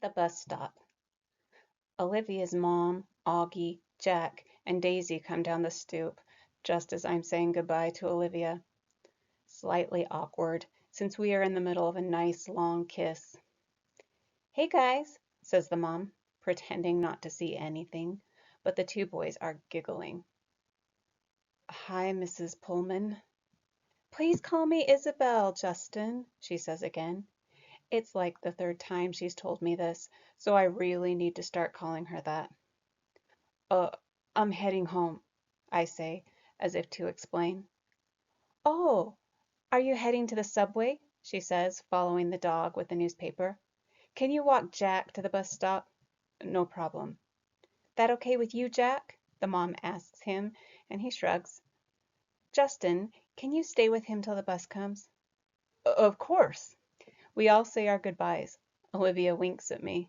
The bus stop. Olivia's mom, Augie, Jack, and Daisy come down the stoop just as I'm saying goodbye to Olivia. Slightly awkward, since we are in the middle of a nice long kiss. Hey guys, says the mom, pretending not to see anything, but the two boys are giggling. Hi, Mrs. Pullman. Please call me Isabel, Justin, she says again. It's like the third time she's told me this, so I really need to start calling her that. Uh, I'm heading home, I say, as if to explain. Oh, are you heading to the subway? She says, following the dog with the newspaper. Can you walk Jack to the bus stop? No problem. That okay with you, Jack? The mom asks him, and he shrugs. Justin, can you stay with him till the bus comes? Of course. We all say our goodbyes. Olivia winks at me.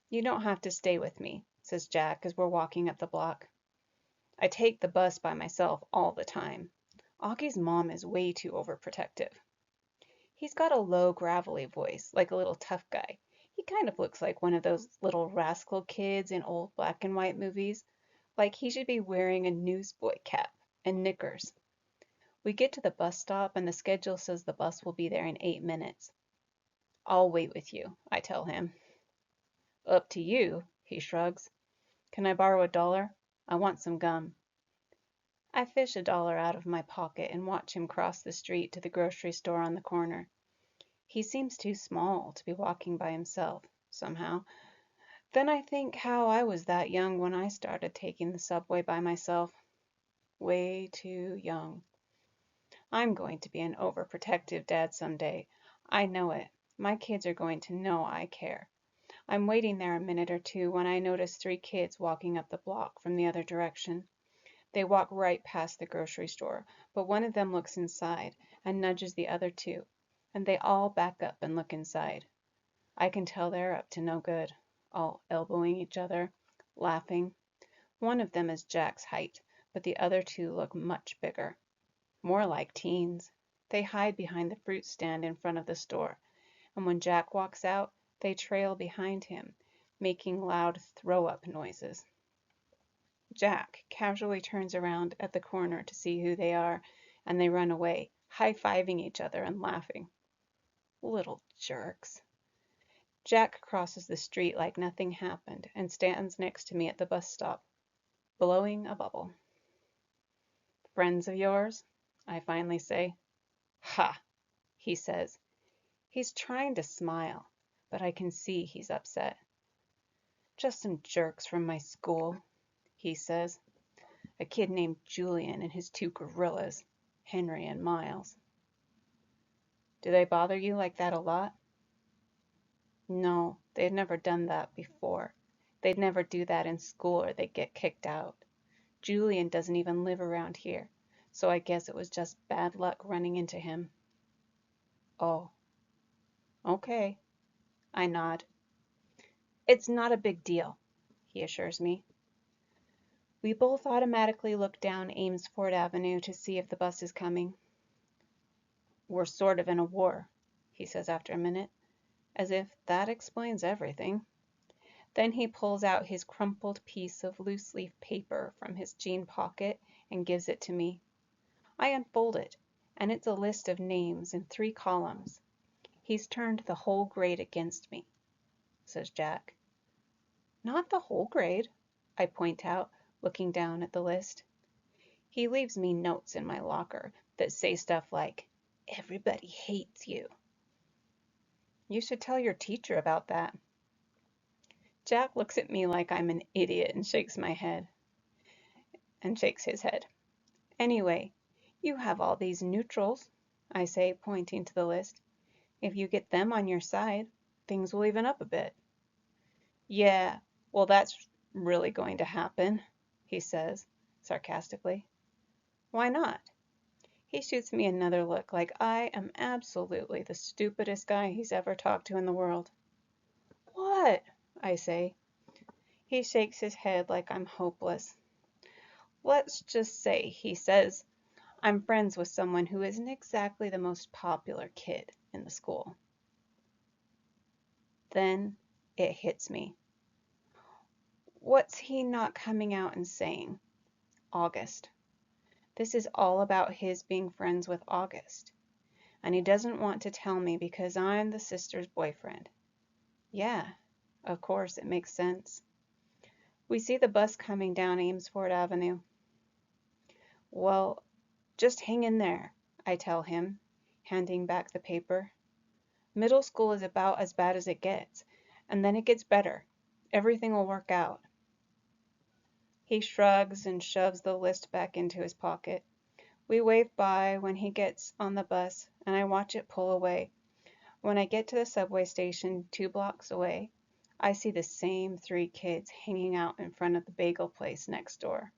You don't have to stay with me, says Jack as we're walking up the block. I take the bus by myself all the time. Augie's mom is way too overprotective. He's got a low, gravelly voice, like a little tough guy. He kind of looks like one of those little rascal kids in old black and white movies, like he should be wearing a newsboy cap and knickers. We get to the bus stop and the schedule says the bus will be there in 8 minutes. I'll wait with you, I tell him. Up to you, he shrugs. Can I borrow $1? I want some gum. I fish $1 out of my pocket and watch him cross the street to the grocery store on the corner. He seems too small to be walking by himself, somehow. Then I think how I was that young when I started taking the subway by myself. Way too young. I'm going to be an overprotective dad someday. I know it. My kids are going to know I care. I'm waiting there a minute or two when I notice 3 kids walking up the block from the other direction. They walk right past the grocery store, but one of them looks inside and nudges the other 2, and they all back up and look inside. I can tell they're up to no good, all elbowing each other, laughing. One of them is Jack's height, but the other 2 look much bigger, more like teens. They hide behind the fruit stand in front of the store, and when Jack walks out, they trail behind him, making loud throw-up noises. Jack casually turns around at the corner to see who they are, and they run away, high-fiving each other and laughing. Little jerks. Jack crosses the street like nothing happened and stands next to me at the bus stop, blowing a bubble. Friends of yours? I finally say. Ha, he says. He's trying to smile, but I can see he's upset. Just some jerks from my school, he says. A kid named Julian and his 2 gorillas, Henry and Miles. Do they bother you like that a lot? No, they'd never done that before. They'd never do that in school or they'd get kicked out. Julian doesn't even live around here, so I guess it was just bad luck running into him. Oh, okay. I nod. It's not a big deal, he assures me. We both automatically look down Amesfort Avenue to see if the bus is coming. We're sort of in a war, he says after a minute, as if that explains everything. Then he pulls out his crumpled piece of loose-leaf paper from his jean pocket and gives it to me. I unfold it, and it's a list of names in 3 columns. He's turned the whole grade against me, says Jack. Not the whole grade, I point out, looking down at the list. He leaves me notes in my locker that say stuff like, "Everybody hates you." You should tell your teacher about that. Jack looks at me like I'm an idiot and shakes his head. Anyway, you have all these neutrals, I say, pointing to the list. If you get them on your side, things will even up a bit. Yeah, well, that's really going to happen, he says, sarcastically. Why not? He shoots me another look like I am absolutely the stupidest guy he's ever talked to in the world. What? I say. He shakes his head like I'm hopeless. Let's just say, he says, I'm friends with someone who isn't exactly the most popular kid in the school. Then It hits me. What's he not coming out and saying? August. This is all about his being friends with August. And he doesn't want to tell me because I'm the sister's boyfriend. Yeah, of course, it makes sense. We see the bus coming down Amesfort Avenue. Well, just hang in there, I tell him, handing back the paper. Middle school is about as bad as it gets, and then it gets better. Everything will work out. He shrugs and shoves the list back into his pocket. We wave bye when he gets on the bus, and I watch it pull away. When I get to the subway station 2 blocks away, I see the same 3 kids hanging out in front of the bagel place next door.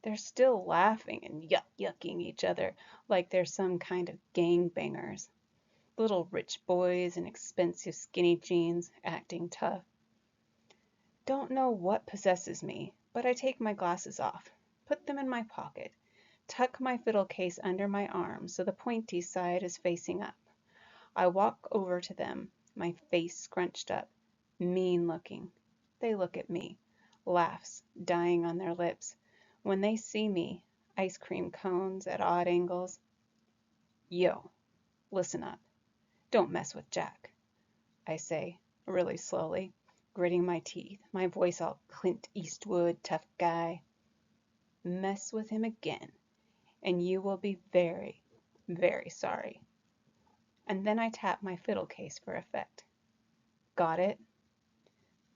They're still laughing and yucking each other like they're some kind of gangbangers. Little rich boys in expensive skinny jeans acting tough. Don't know what possesses me, but I take my glasses off, put them in my pocket, tuck my fiddle case under my arm so the pointy side is facing up. I walk over to them, my face scrunched up, mean looking. They look at me, laughs dying on their lips. When they see me, ice cream cones at odd angles. Yo, listen up. Don't mess with Jack, I say, really slowly, gritting my teeth, my voice all Clint Eastwood, tough guy. Mess with him again, and you will be very, very sorry. And then I tap my fiddle case for effect. Got it?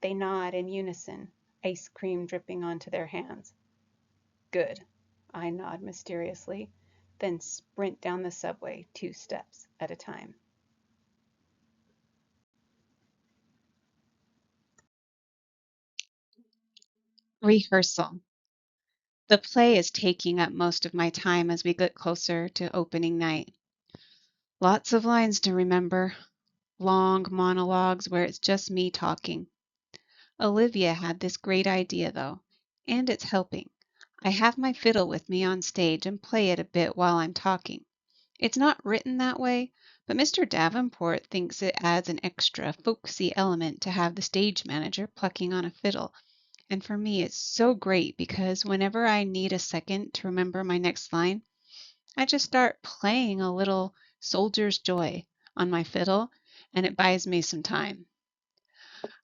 They nod in unison, ice cream dripping onto their hands. Good, I nod mysteriously, then sprint down the subway 2 steps at a time. Rehearsal. The play is taking up most of my time as we get closer to opening night. Lots of lines to remember, long monologues where it's just me talking. Olivia had this great idea, though, and it's helping. I have my fiddle with me on stage and play it a bit while I'm talking. It's not written that way, but Mr. Davenport thinks it adds an extra folksy element to have the stage manager plucking on a fiddle. And for me, it's so great because whenever I need a second to remember my next line, I just start playing a little Soldier's Joy on my fiddle, and it buys me some time.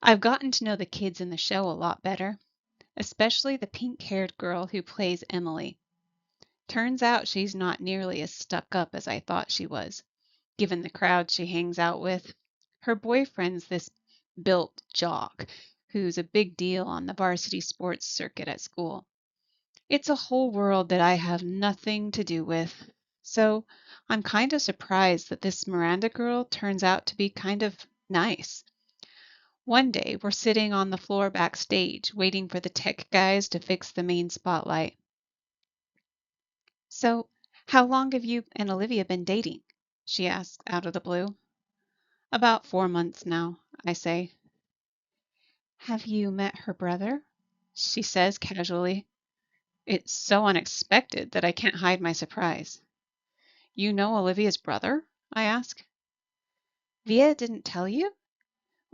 I've gotten to know the kids in the show a lot better, especially the pink-haired girl who plays Emily. Turns out she's not nearly as stuck up as I thought she was, given the crowd she hangs out with. Her boyfriend's this built jock who's a big deal on the varsity sports circuit at school. It's a whole world that I have nothing to do with. So I'm kind of surprised that this Miranda girl turns out to be kind of nice. One day we're sitting on the floor backstage waiting for the tech guys to fix the main spotlight. So, how long have you and Olivia been dating? She asks out of the blue. About 4 months now, I say. Have you met her brother? She says casually. It's so unexpected that I can't hide my surprise. You know Olivia's brother? I ask. Via didn't tell you?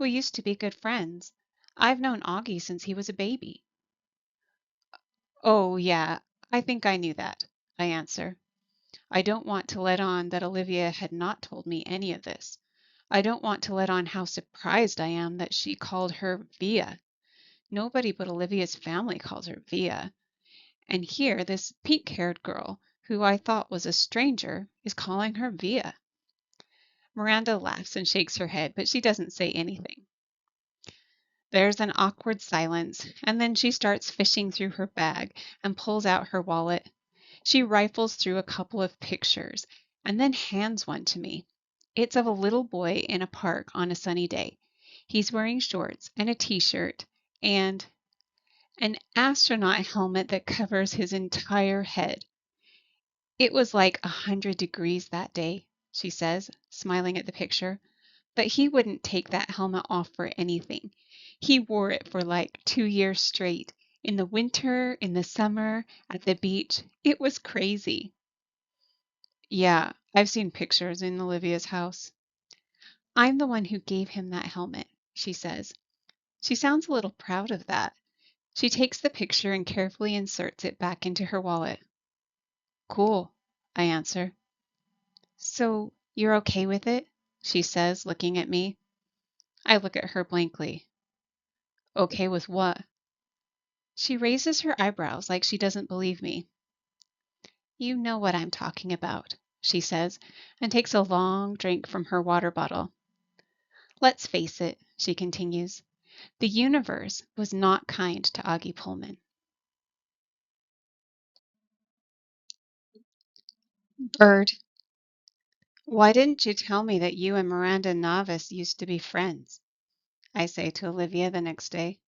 We used to be good friends. I've known Augie since he was a baby. Oh, yeah, I think I knew that, I answer. I don't want to let on that Olivia had not told me any of this. I don't want to let on how surprised I am that she called her Via. Nobody but Olivia's family calls her Via. And here this pink-haired girl, who I thought was a stranger, is calling her Via. Miranda laughs and shakes her head, but she doesn't say anything. There's an awkward silence, and then she starts fishing through her bag and pulls out her wallet. She rifles through a couple of pictures and then hands one to me. It's of a little boy in a park on a sunny day. He's wearing shorts and a t-shirt and an astronaut helmet that covers his entire head. It was like 100 degrees that day, she says, smiling at the picture. But he wouldn't take that helmet off for anything. He wore it for like 2 years straight. In the winter, in the summer, at the beach. It was crazy. Yeah, I've seen pictures in Olivia's house. I'm the one who gave him that helmet, she says. She sounds a little proud of that. She takes the picture and carefully inserts it back into her wallet. Cool, I answer. So you're okay with it? She says, looking at me. I look at her blankly. Okay with what? She raises her eyebrows like she doesn't believe me. You know what I'm talking about, she says, and takes a long drink from her water bottle. Let's face it, she continues, the universe was not kind to Augie Pullman. Bird, why didn't you tell me that you and Miranda Navas used to be friends? I say to Olivia the next day.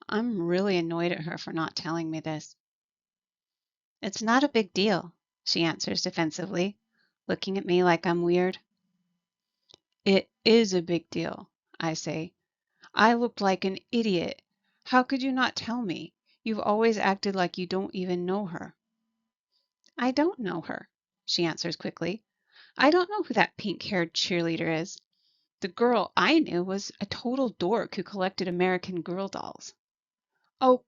I'm really annoyed at her for not telling me this. It's not a big deal, she answers defensively, looking at me like I'm weird. It is a big deal, I say. I looked like an idiot. How could you not tell me? You've always acted like you don't even know her. I don't know her, she answers quickly. I don't know who that pink-haired cheerleader is. The girl I knew was a total dork who collected American Girl dolls. Oh,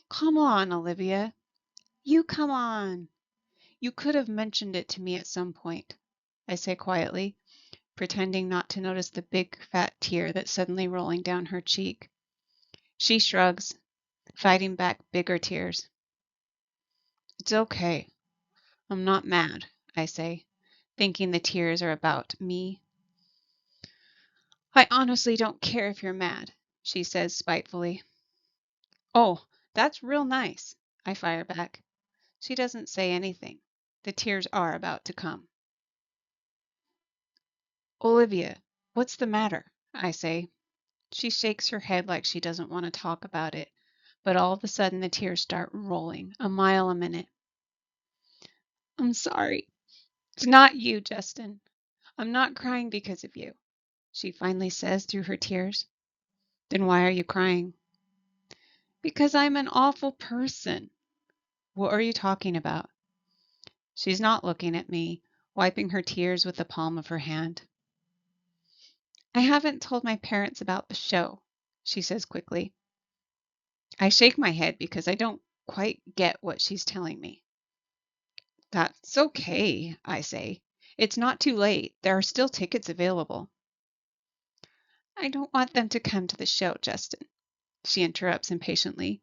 come on, Olivia. You come on. You could have mentioned it to me at some point, I say quietly, pretending not to notice the big fat tear that's suddenly rolling down her cheek. She shrugs, fighting back bigger tears. It's okay. I'm not mad, I say, thinking the tears are about me. I honestly don't care if you're mad, she says spitefully. Oh, that's real nice, I fire back. She doesn't say anything. The tears are about to come. Olivia, what's the matter? I say. She shakes her head like she doesn't want to talk about it, but all of a sudden the tears start rolling, a mile a minute. I'm sorry. It's not you, Justin. I'm not crying because of you, she finally says through her tears. Then why are you crying? Because I'm an awful person. What are you talking about? She's not looking at me, wiping her tears with the palm of her hand. I haven't told my parents about the show, she says quickly. I shake my head because I don't quite get what she's telling me. That's okay, I say. It's not too late. There are still tickets available. I don't want them to come to the show, Justin, she interrupts impatiently.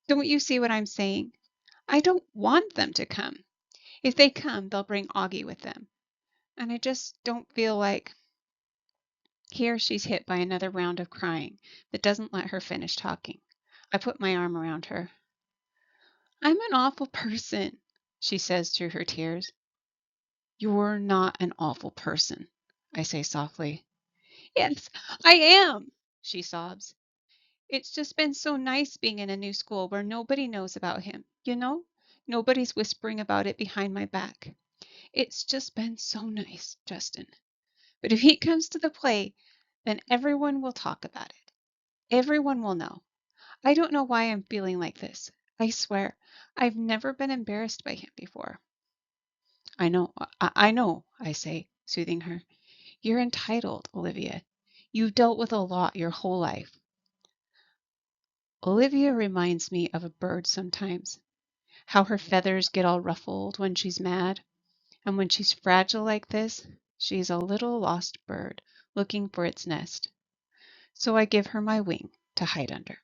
Don't you see what I'm saying? I don't want them to come. If they come, they'll bring Augie with them. And I just don't feel like. Here she's hit by another round of crying that doesn't let her finish talking. I put my arm around her. I'm an awful person, she says through her tears. You're not an awful person, I say softly. Yes, I am, she sobs. It's just been so nice being in a new school where nobody knows about him, you know? Nobody's whispering about it behind my back. It's just been so nice, Justin. But if he comes to the play, then everyone will talk about it. Everyone will know. I don't know why I'm feeling like this. I swear, I've never been embarrassed by him before. I know, I say, soothing her. You're entitled, Olivia. You've dealt with a lot your whole life. Olivia reminds me of a bird sometimes, how her feathers get all ruffled when she's mad, and when she's fragile like this, she's a little lost bird looking for its nest. So I give her my wing to hide under.